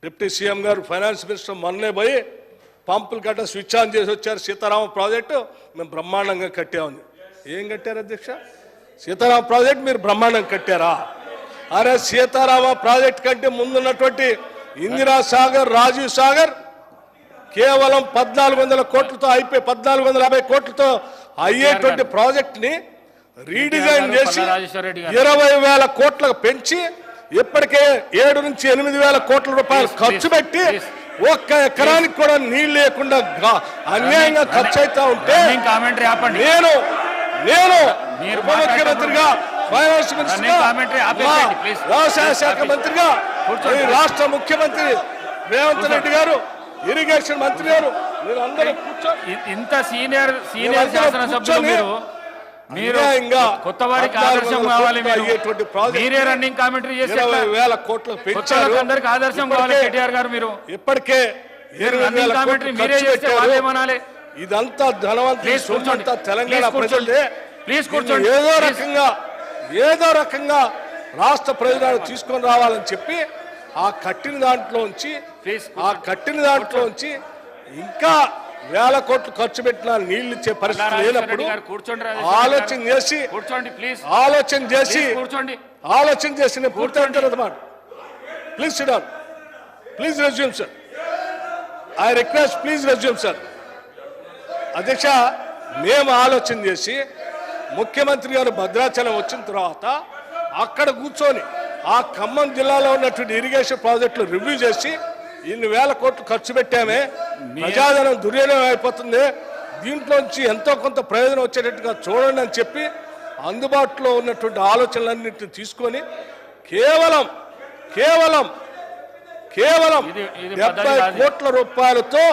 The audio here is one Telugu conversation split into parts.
డిప్యూటీ సీఎం గారు ఫైనాన్స్ మినిస్టర్ మొన్నే పోయి పంపులు గట్ట స్విచ్ ఆన్ చేసి వచ్చారు. సీతారామ ప్రాజెక్టు మేము బ్రహ్మాండంగా కట్టామని. ఏం కట్టారు అధ్యక్ష? సీతారామ ప్రాజెక్టు మీరు బ్రహ్మాండంగా కట్టారా? అరే సీతారామ ప్రాజెక్టు కంటే ముందున్నటువంటి ఇందిరా సాగర్, రాజీవ్ సాగర్ కేవలం 1400 కోట్లతో అయిపోయి 1450 కోట్లతో అయ్యేటువంటి ప్రాజెక్ట్ని రీడిజైన్ చేసి 20,000 కోట్లకు పెంచి ఇప్పటికే 7 నుంచి 8,000 కోట్ల రూపాయలు ఖర్చు పెట్టి ఒక్క ఎకరానికి కూడా నీళ్ళు లేకుండా అన్యాయంగా ఖర్చు అవుతా ఉంటే నేను ఉప ముఖ్యమంత్రిగా, ఫైనాన్స్ మినిస్టర్గా, వ్యవసాయ శాఖ మంత్రిగా, రాష్ట్ర ముఖ్యమంత్రి రేవంత్ రెడ్డి గారు, ఇరిగేషన్ మంత్రి గారు, మీరు అందరూ కూర్చొని ఇంత సీనియర్ శాసనసభ్యులు మీరు కొత్త వారికి ఆదర్శం కావాలి. మీరే రన్నింగ్ కామెంటరీ చేసి 20,000 కోట్లు పెంచారు. అందరికి ఆదర్శం కావాలి కేటీఆర్ గారు. మీరు ఇప్పటికే 20,000 కామెంటరీ మీరే చేస్తే వాళ్ళేమనాలి? ఇదంతా ధనవంతులంతా తెలంగాణ ప్రజలే. ప్లీజ్ కూర్చోండి. ఏదో రకంగా రాష్ట్ర ప్రయోజనాలు తీసుకొని రావాలని చెప్పి ఆ కట్టిన దాంట్లోంచి ఇంకా 1,000 కోట్లు ఖర్చు పెట్టినా నీళ్లు ఇచ్చే పరిస్థితి లేనప్పుడు ఆలోచన చేసి నేను పూర్తి అంటారు అన్నమాట. Please SIT down. Please resume sir. I request please resume sir. అధ్యక్ష, మేము ఆలోచన చేసి ముఖ్యమంత్రి గారు భద్రాచలం వచ్చిన తర్వాత అక్కడ కూర్చొని ఆ ఖమ్మం జిల్లాలో ఉన్నటువంటి ఇరిగేషన్ ప్రాజెక్టులు రివ్యూ చేసి ఇన్ని 1,000 కోట్లు ఖర్చు పెట్టామే, ప్రజాధనం దుర్వినియోగం అయిపోతుంది, దీంట్లోంచి ఎంతో కొంత ప్రయోజనం వచ్చేటట్టుగా చూడండి అని చెప్పి అందుబాటులో ఉన్నటువంటి ఆలోచనలన్నింటినీ తీసుకొని కేవలం 70 కోట్ల రూపాయలతో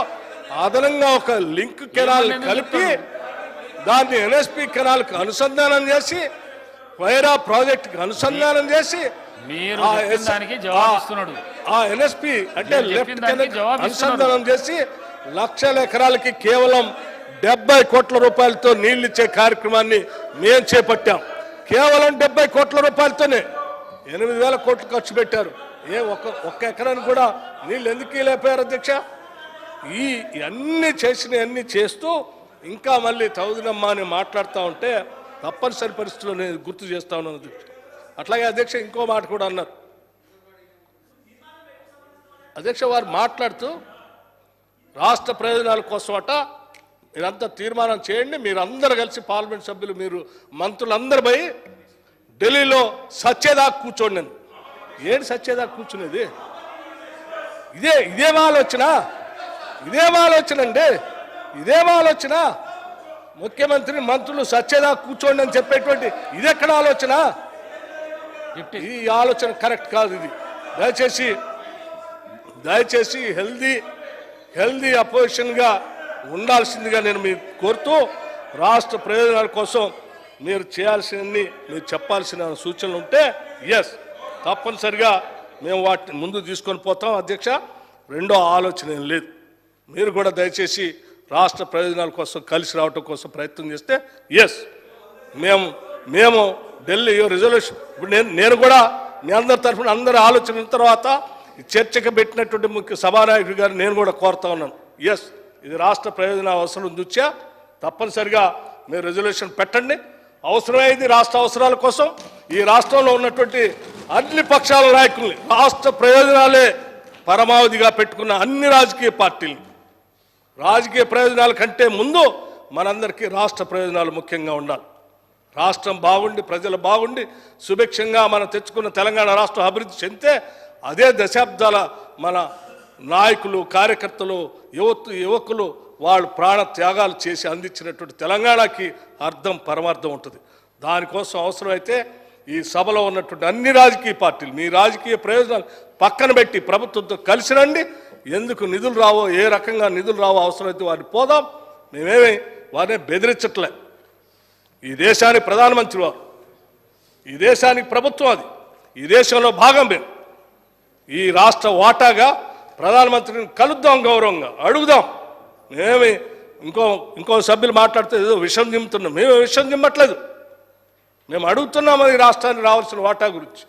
అదనంగా ఒక లింక్ కెనాల్ కలిపి దాన్ని ఎన్ఎస్పి కెనాల్కి అనుసంధానం చేసి వైరా ప్రాజెక్టుకి అనుసంధానం చేసి ఆ ఎన్ఎస్పి అంటే లెఫ్ట్ కెనాల్ అనుసంధానం చేసి 1,00,000 ఎకరాలకి కేవలం 70 కోట్ల రూపాయలతో నీళ్లు ఇచ్చే కార్యక్రమాన్ని మేము చేపట్టాం. కేవలం 70 కోట్ల రూపాయలతోనే 8,000 కోట్లు ఖర్చు పెట్టారు. ఒక్క ఎకరానికి కూడా నీళ్ళు ఎందుకు లేపారు అధ్యక్ష? అన్ని చేస్తూ ఇంకా మళ్ళీ తౌదునమ్మా అని మాట్లాడుతూ ఉంటే తప్పనిసరి పరిస్థితుల్లో నేను గుర్తు చేస్తా ఉన్నాను అధ్యక్ష. అట్లాగే అధ్యక్ష ఇంకో మాట కూడా అన్నారు అధ్యక్ష. వారు మాట్లాడుతూ రాష్ట్ర ప్రయోజనాల కోసం మీరంతా తీర్మానం చేయండి, మీరందరూ కలిసి పార్లమెంట్ సభ్యులు, మీరు మంత్రులందరూ పోయి ఢిల్లీలో సచ్చేదాకా కూర్చోండి. ఏంటి సచ్చేదాకా కూర్చునేది? ఇదేం ఆలోచన? ముఖ్యమంత్రి మంత్రులు సచ్చేదాకా కూర్చోండి అని చెప్పేటువంటి ఇదెక్కడ ఆలోచన? ఈ ఆలోచన కరెక్ట్ కాదు. ఇది దయచేసి హెల్దీ అపోజిషన్గా ఉండాల్సిందిగా నేను మీరు కోరుతూ, రాష్ట్ర ప్రయోజనాల కోసం మీరు చేయాల్సినన్ని మీరు చెప్పాల్సిన సూచనలు ఉంటే తప్పనిసరిగా మేము వాటిని ముందు తీసుకొని పోతాం అధ్యక్ష. రెండో ఆలోచన ఏం లేదు. మీరు కూడా దయచేసి రాష్ట్ర ప్రయోజనాల కోసం కలిసి రావటం కోసం ప్రయత్నం చేస్తే మేము ఢిల్లీ రిజల్యూషన్ ఇప్పుడు నేను కూడా మీ అందరి తరఫున అందరి ఆలోచన తర్వాత చర్చకు పెట్టినటువంటి ముఖ్య సభానాయకుడి గారు నేను కూడా కోరుతా ఉన్నాను. ఇది రాష్ట్ర ప్రయోజన అవసరం దృష్ట్యా తప్పనిసరిగా మీరు రిజల్యూషన్ పెట్టండి. అవసరమైంది రాష్ట్ర అవసరాల కోసం ఈ రాష్ట్రంలో ఉన్నటువంటి అన్ని పక్షాల నాయకుల్ని రాష్ట్ర ప్రయోజనాలే పరమావధిగా పెట్టుకున్న అన్ని రాజకీయ పార్టీలు రాజకీయ ప్రయోజనాల కంటే ముందు మనందరికీ రాష్ట్ర ప్రయోజనాలు ముఖ్యంగా ఉండాలి. రాష్ట్రం బాగుండి ప్రజలు బాగుండి సుభిక్షంగా మనం తెచ్చుకున్న తెలంగాణ రాష్ట్రం అభివృద్ధి చెందితే అదే దశాబ్దాల మన నాయకులు, కార్యకర్తలు, యువకులు వాళ్ళు ప్రాణ త్యాగాలు చేసి అందించినటువంటి తెలంగాణకి పరమార్థం ఉంటుంది. దానికోసం అవసరమైతే ఈ సభలో ఉన్నటువంటి అన్ని రాజకీయ పార్టీలు మీ రాజకీయ ప్రయోజనాలు పక్కన పెట్టి ప్రభుత్వంతో కలిసి రండి. ఎందుకు నిధులు రావో, ఏ రకంగా నిధులు రావో అవసరమైతే వారిని పోదాం. వారిని బెదిరించట్లే. ఈ దేశానికి ప్రధానమంత్రి వారు, ఈ దేశానికి ప్రభుత్వం, అది ఈ దేశంలో భాగం మేము. ఈ రాష్ట్ర వాటాగా ప్రధానమంత్రిని కలుద్దాం, గౌరవంగా అడుగుదాం. ఇంకో సభ్యులు మాట్లాడితే ఏదో విషం జిమ్ముతున్నాం. మేము విషం జిమ్మట్లేదు. మేము అడుగుతున్నాం ఈ రాష్ట్రానికి రావాల్సిన వాటా గురించి.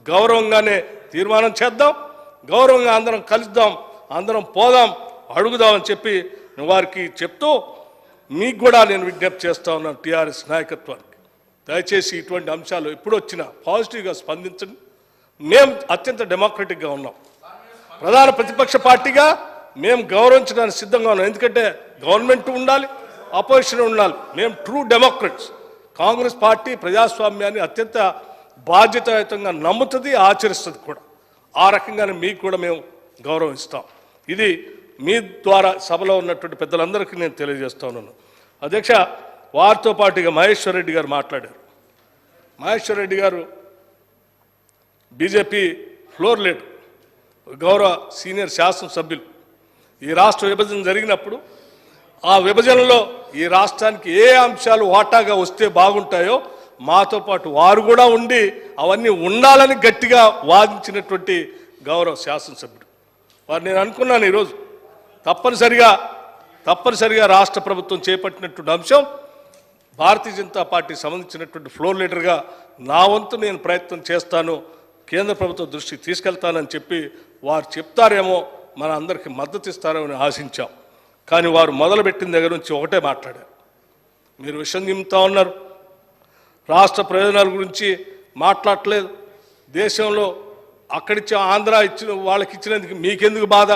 గౌరవంగానే తీర్మానం చేద్దాం. గౌరవంగా అందరం కలుద్దాం, అందరం పోదాం, అడుగుదామని చెప్పి వారికి చెప్తూ మీకు కూడా నేను విజ్ఞప్తి చేస్తా ఉన్నాను టీఆర్ఎస్ నాయకత్వానికి, దయచేసి ఇటువంటి అంశాలు ఎప్పుడు వచ్చినా పాజిటివ్గా స్పందించండి. మేము అత్యంత డెమోక్రటిక్గా ఉన్నాం, ప్రధాన ప్రతిపక్ష పార్టీగా మేము గౌరవించడానికి సిద్ధంగా ఉన్నాం. ఎందుకంటే గవర్నమెంట్ ఉండాలి, అపోజిషన్ ఉండాలి. మేము ట్రూ డెమోక్రట్స్. కాంగ్రెస్ పార్టీ ప్రజాస్వామ్యాన్ని అత్యంత బాధ్యతాయుతంగా నమ్ముతుంది, ఆచరిస్తుంది కూడా. ఆ రకంగానే మీకు కూడా మేము గౌరవం ఇస్తాం. ఇది మీ ద్వారా సభలో ఉన్నటువంటి పెద్దలందరికీ నేను తెలియజేస్తా ఉన్నాను. అధ్యక్ష, వారితో పాటుగా మహేశ్వర్ రెడ్డి గారు మాట్లాడారు. మహేశ్వర్ రెడ్డి గారు బీజేపీ ఫ్లోర్ లీడర్, గౌరవ సీనియర్ శాసనసభ్యులు. ఈ రాష్ట్ర విభజన జరిగినప్పుడు ఆ విభజనలో ఈ రాష్ట్రానికి ఏ అంశాలు వాటాగా వస్తే బాగుంటాయో మాతో పాటు వారు కూడా ఉండి అవన్నీ ఉండాలని గట్టిగా వాదించినటువంటి గౌరవ శాసనసభ్యుడు వారు. నేను అనుకున్నాను ఈరోజు తప్పనిసరిగా రాష్ట్ర ప్రభుత్వం చేపట్టినటువంటి అంశం భారతీయ జనతా పార్టీ సంబంధించినటువంటి ఫ్లోర్ లీడర్గా నా వంతు నేను ప్రయత్నం చేస్తాను, కేంద్ర ప్రభుత్వం దృష్టికి తీసుకెళ్తానని చెప్పి వారు చెప్తారేమో, మన అందరికీ మద్దతు ఇస్తారేమని ఆశించాం. కానీ వారు మొదలుపెట్టిన దగ్గర నుంచి ఒకటే మాట్లాడారు. మీరు విషయం నింపుతా ఉన్నారు, రాష్ట్ర ప్రయోజనాల గురించి మాట్లాడలేదు. దేశంలో అక్కడిచ్చే ఆంధ్ర ఇచ్చిన వాళ్ళకి ఇచ్చినందుకు మీకెందుకు బాధ,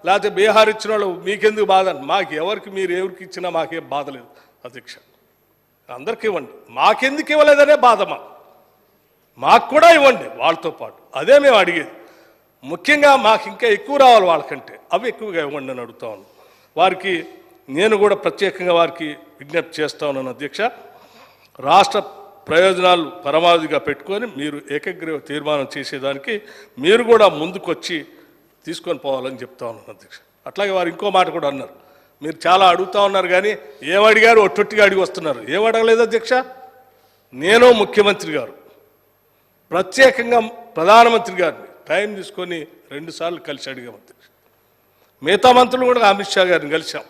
లేకపోతే బీహార్ ఇచ్చిన వాళ్ళు మీకెందుకు బాధ? మాకు ఎవరికి ఇచ్చినా మాకేం బాధ లేదు అధ్యక్ష, అందరికీ ఇవ్వండి. మాకెందుకు ఇవ్వలేదనే బాధ మాకు కూడా ఇవ్వండి వాళ్ళతో పాటు. అదే మేము అడిగేది. ముఖ్యంగా మాకు ఇంకా ఎక్కువ రావాలి వాళ్ళకంటే, అవి ఎక్కువగా ఇవ్వండి అని అడుగుతా ఉన్నాను. వారికి నేను కూడా ప్రత్యేకంగా వారికి విజ్ఞప్తి చేస్తా ఉన్నాను అధ్యక్ష, రాష్ట్ర ప్రయోజనాలు పరమావధిగా పెట్టుకొని మీరు ఏకగ్రీవ తీర్మానం చేసేదానికి మీరు కూడా ముందుకొచ్చి తీసుకొని పోవాలని చెప్తా ఉన్నాను అధ్యక్ష. అట్లాగే వారు ఇంకో మాట కూడా అన్నారు, మీరు చాలా అడుగుతూ ఉన్నారు కానీ ఏమడిగారు ఒట్టొట్టిగా అడిగి వస్తున్నారు. ఏమడగలేదు అధ్యక్ష, నేను ముఖ్యమంత్రి గారు ప్రత్యేకంగా ప్రధానమంత్రి గారిని టైం తీసుకొని 2 సార్లు కలిసి అడిగాం అధ్యక్ష. మిగతా మంత్రులు కూడా అమిత్ షా గారిని కలిసాం,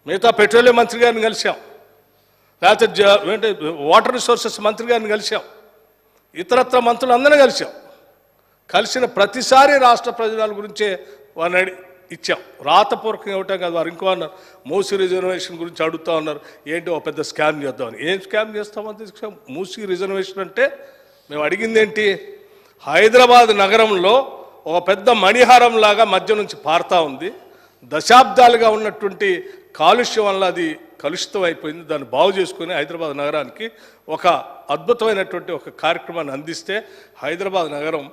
మిగతా పెట్రోలియం మంత్రి గారిని కలిసాం, లేకపోతే వాటర్ రిసోర్సెస్ మంత్రి గారిని కలిసాం, ఇతరత్ర మంత్రులందరినీ కలిసిన ప్రతిసారి రాష్ట్ర ప్రయోజనాల గురించే వారిని ఇచ్చాం. రాతపూర్వకంగా ఇవ్వటం కాదు. వారు ఇంకో అన్నారు, మూసీ రిజర్వేషన్ గురించి అడుగుతూ ఉన్నారు, ఏంటి ఒక పెద్ద స్కామ్ చేద్దామని. ఏం స్కామ్ చేస్తామని? మూసీ రిజర్వేషన్ అంటే మేము అడిగింది ఏంటి, హైదరాబాద్ నగరంలో ఒక పెద్ద మణిహారం లాగా మధ్య నుంచి పారుతూ ఉంది. దశాబ్దాలుగా ఉన్నటువంటి కాలుష్యం వల్ల అది కలుషితం అయిపోయింది. దాన్ని బాగు చేసుకుని హైదరాబాద్ నగరానికి ఒక అద్భుతమైనటువంటి ఒక కార్యక్రమాన్ని అందిస్తే హైదరాబాద్ నగరం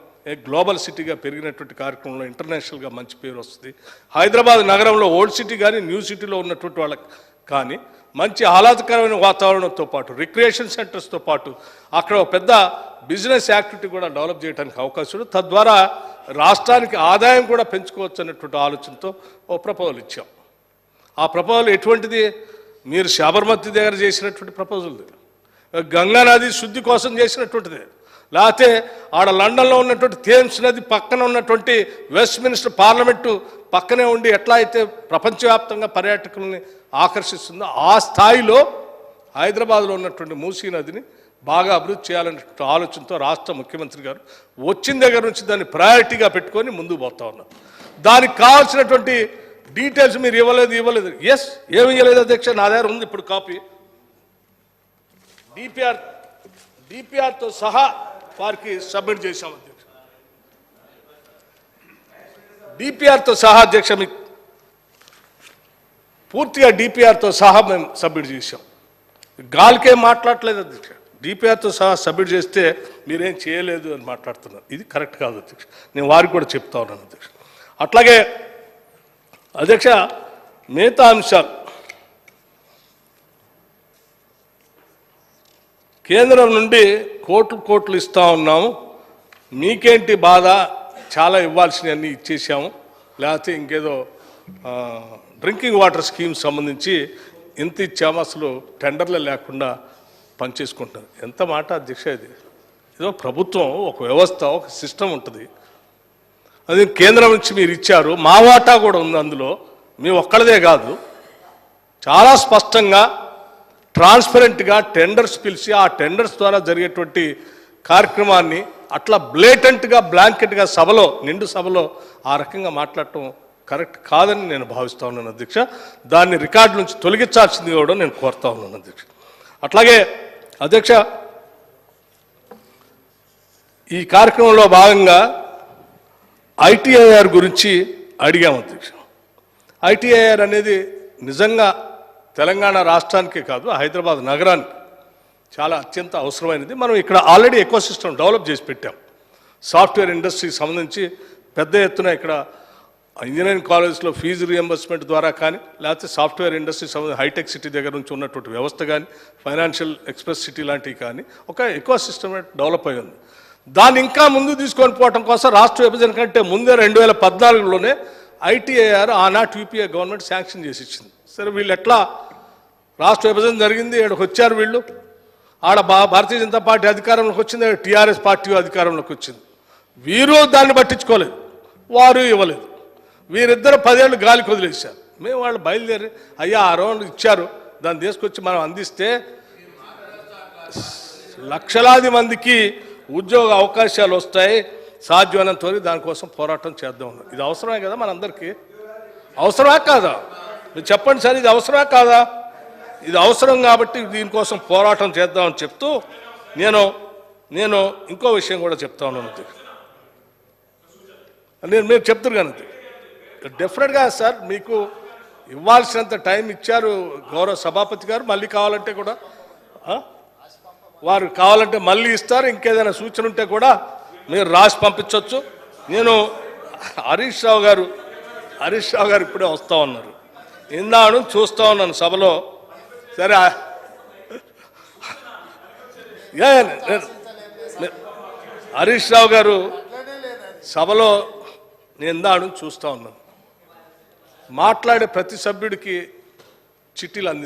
గ్లోబల్ సిటీగా పెరిగినటువంటి కార్యక్రమంలో ఇంటర్నేషనల్గా మంచి పేరు వస్తుంది. హైదరాబాద్ నగరంలో ఓల్డ్ సిటీ కానీ న్యూ సిటీలో ఉన్నటువంటి వాళ్ళకి కానీ మంచి ఆహ్లాదకరమైన వాతావరణంతో పాటు రిక్రియేషన్ సెంటర్స్తో పాటు అక్కడ ఒక పెద్ద బిజినెస్ యాక్టివిటీ కూడా డెవలప్ చేయడానికి అవకాశం ఉంది. తద్వారా రాష్ట్రానికి ఆదాయం కూడా పెంచుకోవచ్చు అన్నటువంటి ఆలోచనతో ఓ ప్రపోజల్ ఇచ్చాం. ఆ ప్రపోజల్ ఎటువంటిది? మీరు శబర్మతి దగ్గర చేసినటువంటి ప్రపోజల్, గంగా నది శుద్ధి కోసం చేసినటువంటిది, లేకపోతే ఆడ లండన్లో ఉన్నటువంటి థేమ్స్ నది పక్కన ఉన్నటువంటి వెస్ట్ మినిస్టర్ పార్లమెంటు పక్కనే ఉండి ఎట్లా అయితే ప్రపంచవ్యాప్తంగా పర్యాటకుల్ని ఆకర్షిస్తుందో ఆ స్థాయిలో హైదరాబాద్లో ఉన్నటువంటి మూసీ నదిని బాగా అభివృద్ధి చేయాలనే ఆలోచనతో రాష్ట్ర ముఖ్యమంత్రి గారు వచ్చిన దగ్గర నుంచి దాన్ని ప్రయారిటీగా పెట్టుకొని ముందుకు పోతా ఉన్నారు. దానికి కావాల్సినటువంటి డీటెయిల్స్ మీరు ఇవ్వలేదు. ఎస్, ఏమి ఇవ్వలేదు అధ్యక్ష, నా దగ్గర ఉంది ఇప్పుడు కాపీ. డిపిఆర్తో సహా వారికి సబ్మిట్ చేశాం అధ్యక్ష. డిపిఆర్తో సహా అధ్యక్ష, మీకు పూర్తిగా డిపిఆర్తో సహా మేము సబ్మిట్ చేశాం. గాలికేం మాట్లాడలేదు అధ్యక్ష. డిపిఆర్తో సహా సబ్మిట్ చేస్తే మీరేం చేయలేదు అని మాట్లాడుతున్నారు. ఇది కరెక్ట్ కాదు అధ్యక్ష, నేను వారికి కూడా చెప్తా ఉన్నాను అధ్యక్ష. అట్లాగే అధ్యక్ష, మిగతా అంశాలు కేంద్రం నుండి కోట్లు ఇస్తూ ఉన్నాము, మీకేంటి బాధ, చాలా ఇవ్వాల్సినవన్నీ ఇచ్చేసాము, లేకపోతే ఇంకేదో డ్రింకింగ్ వాటర్ స్కీమ్ సంబంధించి ఎంత ఇచ్చాము, అసలు టెండర్లు లేకుండా పనిచేసుకుంటారు. ఎంత మాట అధ్యక్ష ఇది? ఏదో ప్రభుత్వం ఒక వ్యవస్థ, ఒక సిస్టమ్ ఉంటుంది. అది కేంద్రం నుంచి మీరు ఇచ్చారు, మా వాటా కూడా ఉంది అందులో, మీ ఒక్కళ్ళదే కాదు. చాలా స్పష్టంగా ట్రాన్స్పరెంట్గా టెండర్స్ పిలిచి ఆ టెండర్స్ ద్వారా జరిగేటువంటి కార్యక్రమాన్ని అట్లా బ్లేటెంట్గా బ్లాంకెట్గా సభలో నిండు సభలో ఆ రకంగా మాట్లాడటం కరెక్ట్ కాదని నేను భావిస్తా ఉన్నాను అధ్యక్ష. దాన్ని రికార్డు నుంచి తొలగించాల్సింది కూడా నేను కోరుతా ఉన్నాను అధ్యక్ష. అట్లాగే అధ్యక్ష, ఈ కార్యక్రమంలో భాగంగా ఐటీఐఆర్ గురించి అడిగాము అధ్యక్ష. ఐటీఐఆర్ అనేది నిజంగా తెలంగాణ రాష్ట్రానికే కాదు, హైదరాబాద్ నగరానికి చాలా అత్యంత అవసరమైనది. మనం ఇక్కడ ఆల్రెడీ ఎకో సిస్టమ్ డెవలప్ చేసి పెట్టాం. సాఫ్ట్వేర్ ఇండస్ట్రీకి సంబంధించి పెద్ద ఎత్తున ఇక్కడ ఇంజనీరింగ్ కాలేజ్లో ఫీజు రియంబర్స్మెంట్ ద్వారా కానీ, లేకపోతే సాఫ్ట్వేర్ ఇండస్ట్రీ సంబంధించి హైటెక్ సిటీ దగ్గర నుంచి ఉన్నటువంటి వ్యవస్థ కానీ, ఫైనాన్షియల్ ఎక్స్ప్రెస్ సిటీ లాంటివి కానీ ఒక ఎకో సిస్టమ్ డెవలప్ అయి ఉంది. దాన్ని ఇంకా ముందు తీసుకొని పోవడం కోసం రాష్ట్ర విభజన కంటే ముందే 2014లోనే ఐటీఐఆర్ ఆనాటి యూపీఏ గవర్నమెంట్ శాంక్షన్ చేసి ఇచ్చింది. సరే, వీళ్ళు ఎట్లా రాష్ట్ర విభజన జరిగింది, ఇక్కడికి వచ్చారు వీళ్ళు, ఆడ భారతీయ జనతా పార్టీ అధికారంలోకి వచ్చింది, టీఆర్ఎస్ పార్టీ అధికారంలోకి వచ్చింది. వీరు దాన్ని పట్టించుకోలేదు, వారు ఇవ్వలేదు. వీరిద్దరు 10 ఏళ్ళు గాలికి వదిలేశారు. మేము వాళ్ళు బయలుదేరి అయ్యా ఆ రౌండ్ ఇచ్చారు, దాన్ని తీసుకొచ్చి మనం అందిస్తే లక్షలాది మందికి ఉద్యోగ అవకాశాలు వస్తాయి, సాధ్యమైనంత వరకు దానికోసం పోరాటం చేద్దాం. ఇది అవసరమే కదా మనందరికీ? అవసరమా కాదా? మీరు చెప్పండి సార్, ఇది అవసరమా కాదా? ఇది అవసరం కాబట్టి దీనికోసం పోరాటం చేద్దామని చెప్తూ నేను ఇంకో విషయం కూడా చెప్తా ఉన్నాను. మీరు చెప్తారు కానీ డెఫినెట్గా సార్ మీకు ఇవ్వాల్సినంత టైం ఇచ్చారు గౌరవ సభాపతి గారు. మళ్ళీ కావాలంటే కూడా వారు కావాలంటే మళ్ళీ ఇస్తారు. ఇంకేదైనా సూచన ఉంటే కూడా మీరు రాసి పంపించవచ్చు. నేను హరీష్ రావు గారు ఇప్పుడే వస్తూ ఉన్నారు, ఇందాను చూస్తూ ఉన్నాను సభలో. సరే, హరీష్ రావు గారు సభలో నేను ఇందాను చూస్తూ ఉన్నాను. మాట్లాడే ప్రతి సభ్యుడికి చిట్టీలు అంది